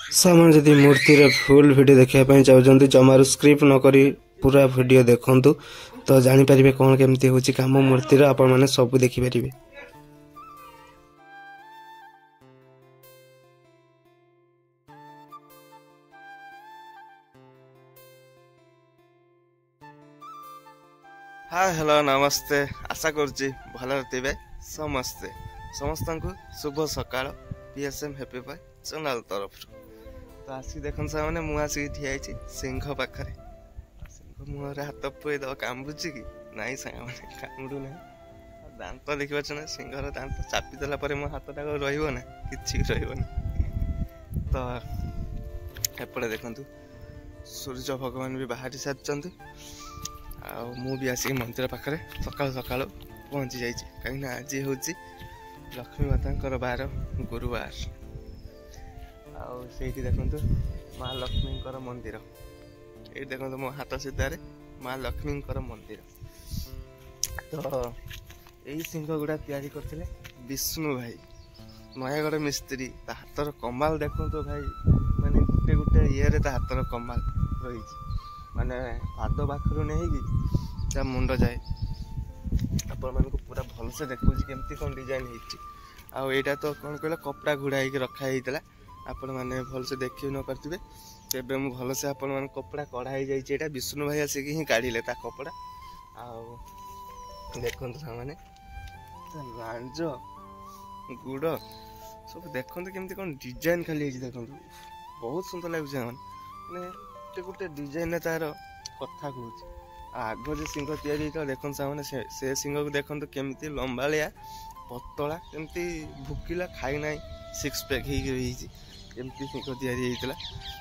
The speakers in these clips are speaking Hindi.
सामान जदि मूर्तिर फुल वीडियो देखा चाहते जमार स्क्रिप्ट नक पूरा वीडियो देखु तो जानीपर कौन केमती हूँ कम मूर्तिर आपण मैंने सब देखिपारे। हाय हेलो नमस्ते, आशा करुच्ची भल थे समस्ते। समस्त को शुभ सकाळ पीएसएम हैप्पी बाय चैनल तरफ तो आसिक देखन सामने मु आसिक ठिया सिंह पाखे। सिंह मुहर हाथ पुए दब कामुची कि नाई सांग मैंने कामुड़ू ना। दांत देखा ना सिंहर दांत चापी देला पर मो हाथ टाक रहा कि तो एपटे देखु सूर्य भगवान भी बाहरी सारी मु भी आसिक मंदिर पाखे सकाल सकाल पहुँची जाइए कहीं आज हूँ लक्ष्मी माता बार गुरुवार आठी देखु माँ लक्ष्मी मंदिर ये देखो मो हाथ सीधार माँ लक्ष्मी मंदिर। तो यही सिंह गुड़ा तैयारी करते विष्णु भाई नयागढ़ मिस्त्री हाथर कमाल देखो भाई माने गोटे गोटे ये हाथर कमाल रही माने पाद पाखर नहीं मुंड जाए आपण मान पूरा भलसे देखा केमती कौन डिजाइन होटा तो कौन कहला कपड़ा घोड़ा हो रखा होता आपण मैंने भलसे देखी न पारे तेज मुझे भलसे आपण मान कपड़ा कढ़ाई जाइए विष्णु भाई आसिक ही काढ़ले कपड़ा देखु मैंने लांज गुड़ सब देखते केमती कौन डिजाइन खाली देखो बहुत सुंदर लगे मैंने गोटे डिजाइन तार कथा कहूँ आग जो सिंह तैयारी देखो सामने से सिंह को देखो केमती लंबालिया पतला केमती भुकिला खाई ना सिक्स पैक होमती सिंह तैयारी होता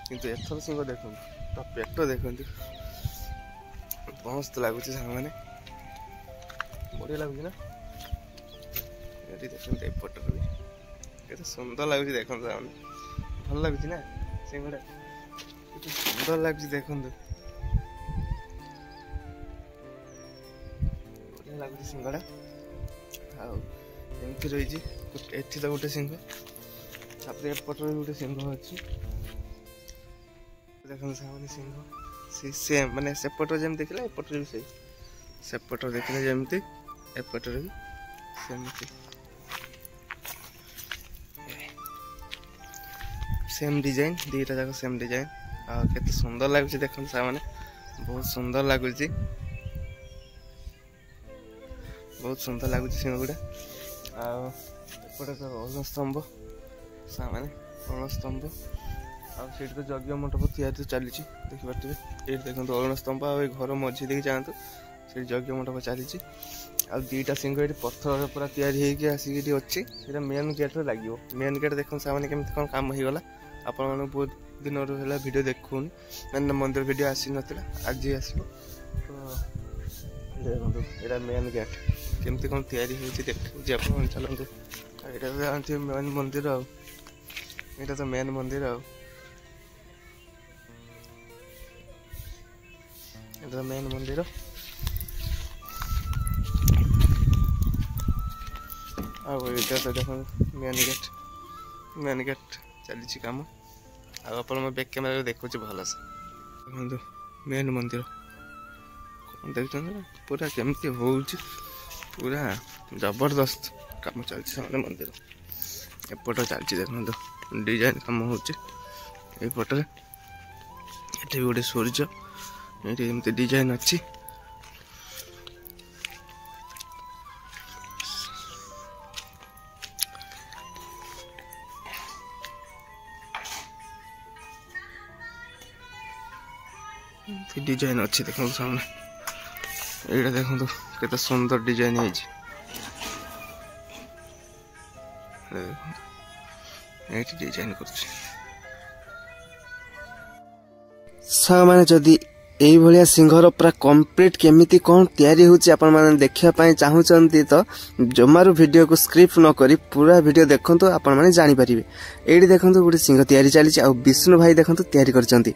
किंतु एथर सिंह देखो तो पेट देखो मस्त लगुच मैंने बढ़िया लगुच ना ये देखते एपट भी सुंदर लगुच देखो भल लगुच ना सिंहटा सुंदर लगुच देखो बढ़िया लगुच सिंहटा आमती रही एठी तो गोटे सिंह एपट गोटे सिंह अच्छी देखो सामने सिंह सेम माने सेपट जमी देखला एपट भी सही सेपट देखले जमती एपट भी सेमती सेम डिजाइन दीटा जाक सेम डिजाइन केते सुंदर लगुच देखो सामने बहुत सुंदर लगुच सिंह गुड़ा आपटे तो अरुण स्तंभ सामने अरुण स्तंभ आठ तो यज्ञ मंडप तैयारी चली देखिए ये देखो अरुण स्तंभ आ घर मझी देखिए जातु से यज्ञ मंडप चली दीटा सिंह ये पत्थर पूरा तैयारी आसिक अच्छी मेन गेट लगे मेन गेट देखो सामने केमती कौन काम होगा आपण मैंने बहुत दिन है वीडियो देखुन मैंने मंदिर वीडियो आसी नाला आज आसो तो देखो यहाँ मेन गेट केमती कौन तैयारी देखिए आप चलते यहाँ तो मेन मंदिर आटा तो मेन मंदिर मेन मंदिर आटा तो देखो मेन गेट चली कम आप बैक कैमेरा देखुच भलसे देखो मेन मंदिर कौन देखते पूरा केमती हो पूरा जबरदस्त काम चलती मंदिर एपट चलती देखो डिजाइन कम होपटे ये गोटे सूर्य ये एमती डिजाइन अच्छी डिजाइन अच्छी देखो सामने ये देखो केते सुंदर डिजाइन है डिजाइन कर जदि यही भाया सिंहर पूरा कंप्लीट केमिति कौन तैयारी होची आपण माने देखिया पई चाहूचंती तो जमारू वीडियो को स्क्रिप्ट न करी पूरा वीडियो देखंतु आपण माने जानि परिबे। एडी देखंतु गोटे सिंह तैयारी चली आ विष्णु भाई देखंतु तैयारी करचंती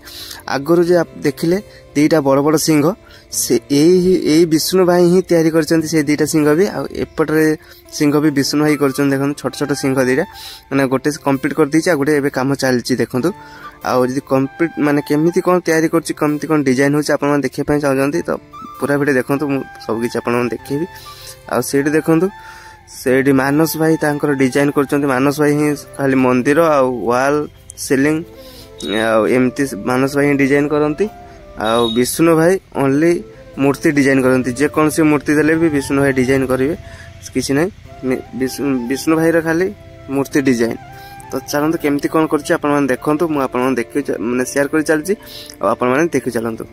आगरु जे आप देखिले दीटा बड़ बड़ सिंह से यही विष्णु भाई ही तैयारी करचंती से दीटा सिंह भी आ एपटरे सिंह भी विष्णु भाई कर छोट छोट सिंह दीटा मैंने गोटे कंप्लीट कर दीची गोटे एबे काम चलती देखूँ आदि कंप्लीट माने केमिति कौन तैयारी करछि केमिति कौन डिजाइन होछि आपण मन देखिया पय चाहजंती तो पूरा वीडियो देखंतु सब किछ आपण मन देखिबी आ सेठी देखंतु सेठी मानस भाई तांकर डिजाइन करछंती मानस भाई ही खाली मंदिर आ वॉल सीलिंग आ एमती मानस भाई डिजाइन करंती आ विष्णु भाई ओनली मूर्ति डिजाइन करंती जे कोन से मूर्ति देले भी विष्णु भाई डिजाइन करिवे किछि नै विष्णु भाई रा खाली मूर्ति डिजाइन तो चलते केमती कौन कर देखु मुझे देख मैंने शेयर कर चलती आपने देखी चलतु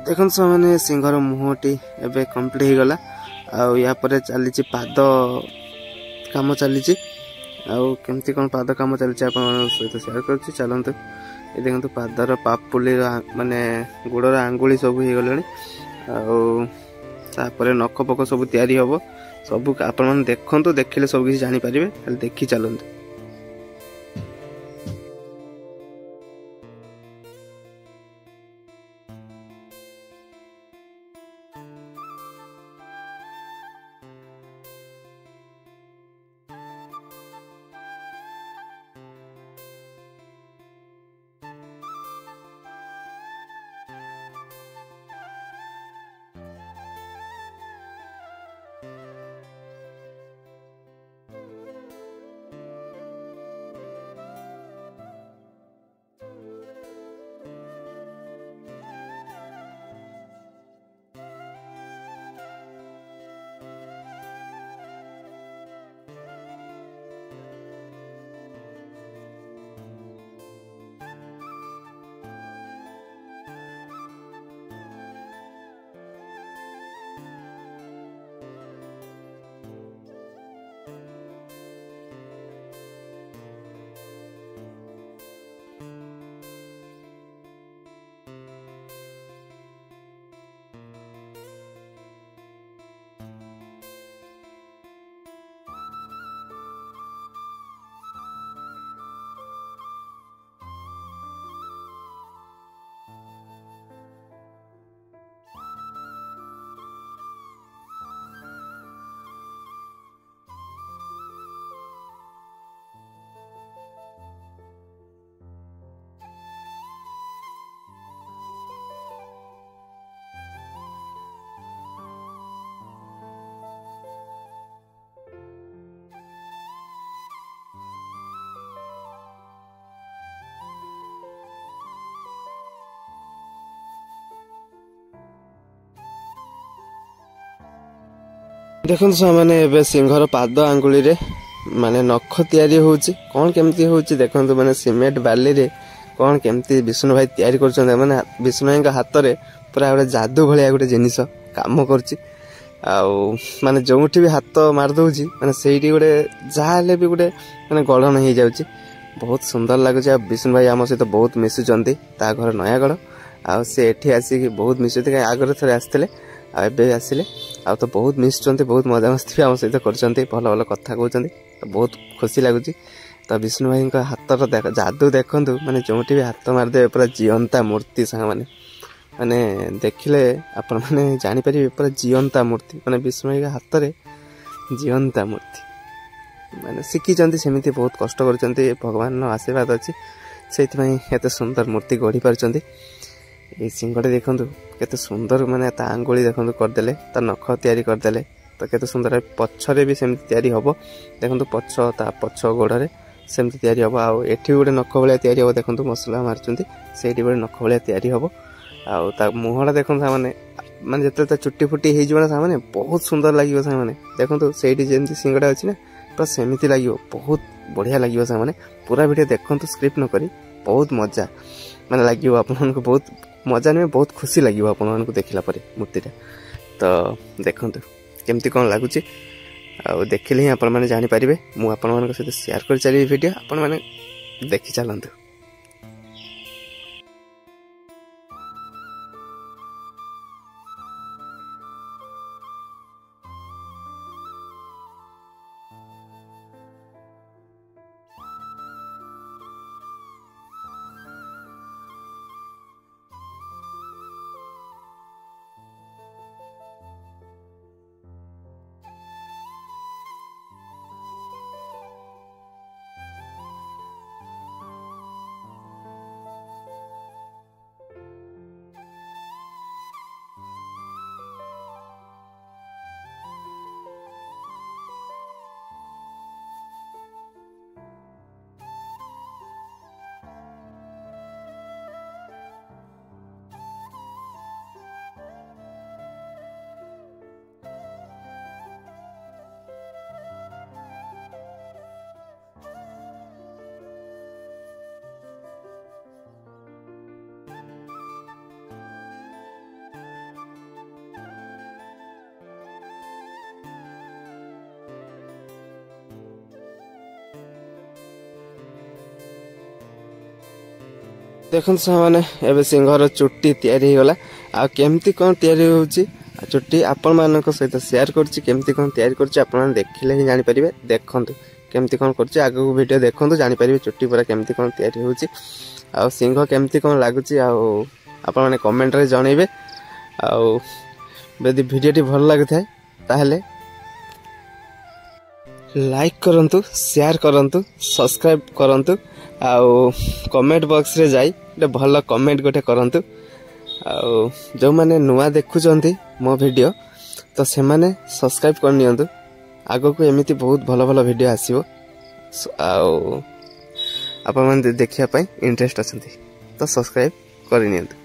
देखो मैंने सिंहर मुहटी एवं कम्प्लीट हो गला आपर चली पाद कम चली केमती कौन पाद कम चली सहित शेयर कर चलते ये देखो पादर पापुली माने गोड़र आंगुली सब हो गले नख पक सब तैयारी हम सब आपण देखु देखिले सब किसी जानीपर खाली देखी चलते देखो मैंने सिंहर पाद आंगुली रे माने नख तैयारी होची कौन केमती होची देखो माने सीमेंट बाली रे कौन केमती विष्णु भाई तैयारी कर माने विष्णु भाई हाथ में पूरा गोटे जादू भाया गोटे जिनिस काम कर माने जोठी भी हाथ मार दौची माने सेठी गोटे जहाँ भी गोटे माने गढ़न हो जाउची बहुत सुंदर लगुच। विष्णु भाई आम सहित बहुत मिशुंट ता घर नयागढ़ आसे एठी आसिक बहुत मिशुंट आगे थे आसते आए आसिले तो बहुत मिशुंट बहुत मजामस्ती आम सहित कर भल भल कथा कहते तो बहुत खुशी लगुच। तो विष्णु भाई हाथ जादू देखु माने जोटी भी हाथ मारदे पूरा जीवंता मूर्ति सांग माने माने देखिले आपण माने जानी परिबे पूरा जीवंता मूर्ति माने विष्णु भाई हाथ रे जीवंता मूर्ति माने शिखिचंती सेमिति बहुत कष्ट करचंती भगवान आशीर्वाद अछि सेइथि एते सुंदर मूर्ति गढ़ी पारचंती। ए सिंहटे देखंतु केते सुंदर माने ता आंगुली देखंतु करदेले ता नख तयारी करदेले तो केते सुंदर पछरे भी सेमति तयारी हबो देखंतु पछ ता पछ गोड़रे सेमति तयारी हबो आ एठी गोटे नख भलिया तयारी हबो देखंतु मसला मारचंती सेठी गोटे नख भलिया तयारी हबो आ ता मुहडा देखंतु माने माने जते ता चुट्टी फुट्टी हे जिवना सामाने बहुत सुंदर लागियो सामाने देखंतु सेठी जेमति सिंगडा अछि ना तो सेमति लागियो बहुत बढ़िया लागियो सामाने पूरा वीडियो देखंतु स्क्रिप्ट न करी बहुत मजा माने लागियो आपन को बहुत मजा नहीं बहुत खुशी लगे आपन देखला परे मूर्तिटा तो देखंतु केमती कौन लगुच देखिले ही आपण मैंने जानीपारे मुझे आपण मान सहित शेयर कर चली वीडियो आपण मैंने देखी चलतु। देखो सामने एवं सिंहर चुट्टी तैयारी होगला आ केमती कौन तैयारी होची चुट्टी आपण मानक सहित शेयर करछि केमती कौन तैयारी करछि आपण देखिले ही जानि परिबे देखंतु केमती कौन करछि आगु वीडियो देखंतु जानि परिबे चुट्टी पूरा केमती कौन तैयारी होची आ सिंह केमती कौन लागुछि आ आपण माने कमेंट रे जणैबे आ यदि वीडियोटी भल लागथाय ताहले लाइक करंतु शेयर करंतु सब्सक्राइब करंतु आउ कमेंट बॉक्स रे जाई गोटे भल कमेंट गोटे करंतु आउ जो माने नुआ देखुचंती मो वीडियो तो से माने सब्सक्राइब कर नियंतु आगो को एमिति बहुत भल भल वीडियो आसीबो आउ आपण माने देखिया पई इंटरेस्ट अछंती तो सब्सक्राइब कर नियंतु।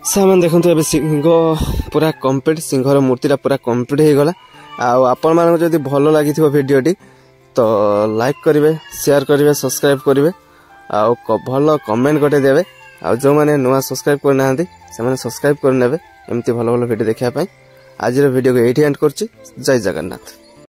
सामान देखते ए सिंह पूरा कम्प्लीट सिंहर मूर्तिटा पूरा कम्प्लीट हो गला। आपण मानक जदि भल लगी वीडियोटी तो लाइक करेंगे, शेयर करेंगे, सब्सक्राइब करेंगे, भल कमेंट गोटे देवे। जो मैंने नुआ सब्सक्राइब करना से सब्सक्राइब करने एमती भल भल वीडियो देखा। आज वीडियो को ये एंड कर। जय जगन्नाथ।